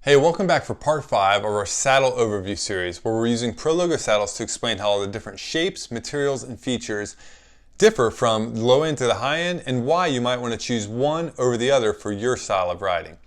Hey, welcome back for part 5 of our saddle overview series, where we're using Pro Logo saddles to explain how all the different shapes, materials, and features differ from low end to the high end and why you might want to choose one over the other for your style of riding.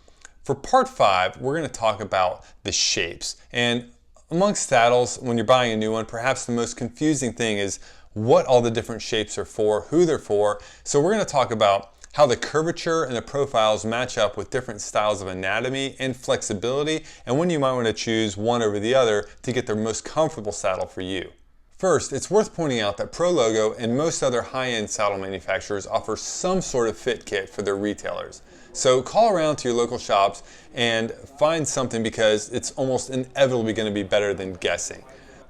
For part 5, we're going to talk about the shapes. And amongst saddles, when you're buying a new one, perhaps the most confusing thing is what all the different shapes are for, who they're for. So we're going to talk about how the curvature and the profiles match up with different styles of anatomy and flexibility, and when you might want to choose one over the other to get the most comfortable saddle for you. First, it's worth pointing out that Pro Logo and most other high-end saddle manufacturers offer some sort of fit kit for their retailers. So call around to your local shops and find something, because it's almost inevitably going to be better than guessing.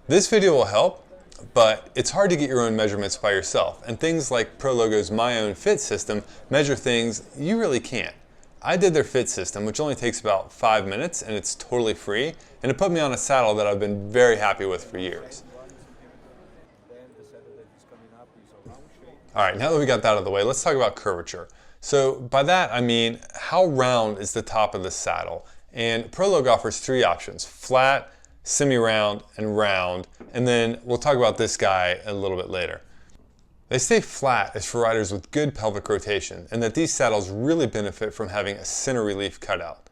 This video will help, but it's hard to get your own measurements by yourself, and things like Pro Logo's My Own Fit system measure things you really can't. I did their fit system, which only takes about 5 minutes, and it's totally free, and it put me on a saddle that I've been very happy with for years. Alright, now that we got that out of the way, let's talk about curvature. So by that I mean, how round is the top of the saddle? And Pro Logo offers 3 options: flat, semi-round, and round, and then we'll talk about this guy a little bit later. They say flat is for riders with good pelvic rotation, and that these saddles really benefit from having a center relief cutout.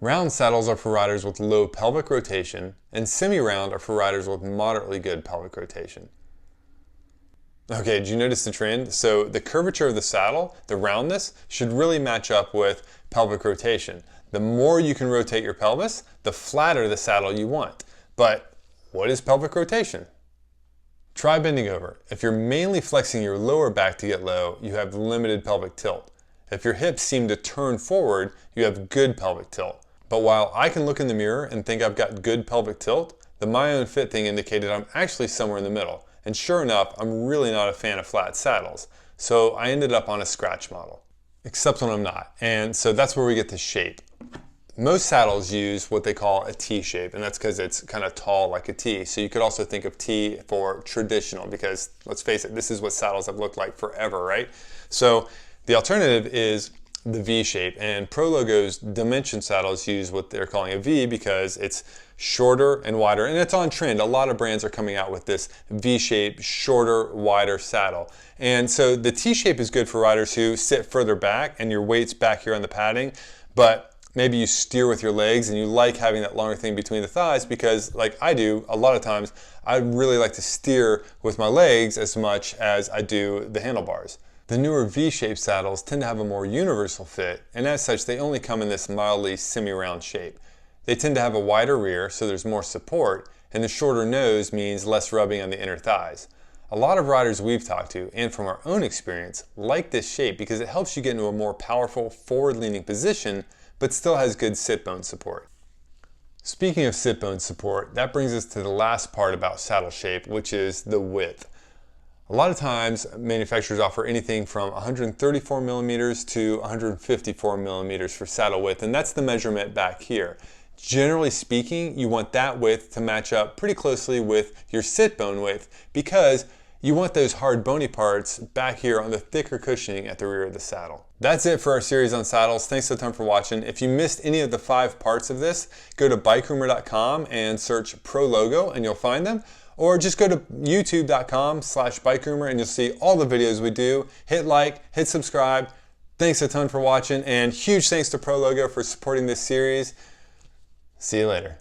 Round saddles are for riders with low pelvic rotation, and semi-round are for riders with moderately good pelvic rotation. Okay, did you notice the trend? So the curvature of the saddle, the roundness, should really match up with pelvic rotation. The more you can rotate your pelvis, the flatter the saddle you want. But what is pelvic rotation? Try bending over. If you're mainly flexing your lower back to get low, you have limited pelvic tilt. If your hips seem to turn forward, you have good pelvic tilt. But while I can look in the mirror and think I've got good pelvic tilt, the My Own Fit thing indicated I'm actually somewhere in the middle. And sure enough, I'm really not a fan of flat saddles. So I ended up on a scratch model. Except when I'm not. And so that's where we get the shape. Most saddles use what they call a T shape, and that's because it's kind of tall like a T. So you could also think of T for traditional, because let's face it, this is what saddles have looked like forever, right? So the alternative is the V shape, and Pro Logo's Dimension saddles use what they're calling a V because it's shorter and wider, and it's on trend. A lot of brands are coming out with this V-shaped, shorter, wider saddle. And so the T-shape is good for riders who sit further back and your weight's back here on the padding, but maybe you steer with your legs and you like having that longer thing between the thighs, because like I do, a lot of times I really like to steer with my legs as much as I do the handlebars. The newer V-shaped saddles tend to have a more universal fit, and as such they only come in this mildly semi-round shape. They tend to have a wider rear, so there's more support, and the shorter nose means less rubbing on the inner thighs. A lot of riders we've talked to, and from our own experience, like this shape because it helps you get into a more powerful forward-leaning position, but still has good sit bone support. Speaking of sit bone support, that brings us to the last part about saddle shape, which is the width. A lot of times manufacturers offer anything from 134 millimeters to 154 millimeters for saddle width, and that's the measurement back here. Generally speaking, you want that width to match up pretty closely with your sit bone width, because you want those hard bony parts back here on the thicker cushioning at the rear of the saddle. That's it for our series on saddles. Thanks a ton for watching. If you missed any of the 5 parts of this, go to bikerumor.com and search Pro Logo and you'll find them. Or just go to youtube.com/bikerumor and you'll see all the videos we do. Hit like, hit subscribe. Thanks a ton for watching, and huge thanks to Pro Logo for supporting this series. See you later.